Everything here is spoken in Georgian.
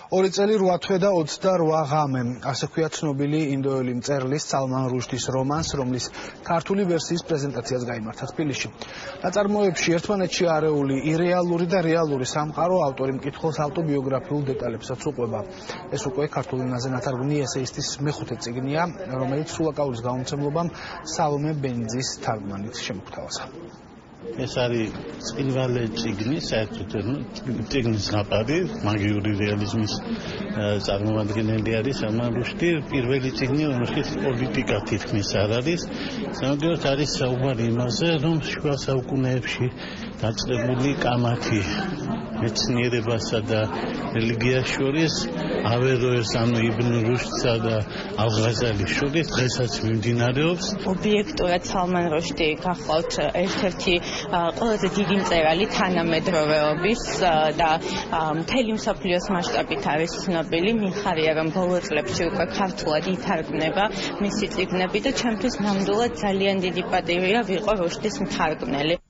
2 წელი 8 თვე და 28 ღამე. ასე ქვია ცნობილი ინდოელი მწერლის სალმან რუშდის რომანს, რომლის ქართული ვერსიის პრეზენტაციაც გაიმართა თბილისში. ნაწარმოებში ერთმანეთში არეული ირეალური და რეალური სამყარო ავტორი მკითხველს ავტობიოგრაფიულ დეტალებსაც უყვება. ეს უკვე ქართულ ენაზე ნათარგმნი ესეისტის მეხუთე წიგნია, რომელიც სულაკაურის გამომცემლობამ სალომე ბენძის თარგმანით შემოგვთავაზა. ეს არის პირველი წიგნი, საერთოდ წიგნის ნაპადი, მაგიური რეალიზმის წარმომადგენელი არის სალმან რუშდი. პირველი წიგნი, რომელშიც პოლიტიკა თითქმის არ არის. სამაგიეროდ არის საუბარი იმაზე, რომ შუა საუკუნეებში დაწყებული კამათი მეცნიერებასა და რელიგიას შორის ავეროეს, ანუ იბნ რუშდსა და ალ-ღაზალის შორის დღესაც მიმდინარეობს. ობიექტურად სალმან რუშდი გახლავთ ერთ-ერთი ყველაზე დიდი მწერალი თანამედროვეობის და მთელი მსოფლიოს მასშტაბით არის ცნობილი. მიხარია, რომ ბოლო წლებში უკვე ქართულად ითარგმნება მისი წიგნები და ჩემთვის ნამდვილად ძალიან დიდი პატივია ვიყო რუშდის მთარგმნელი.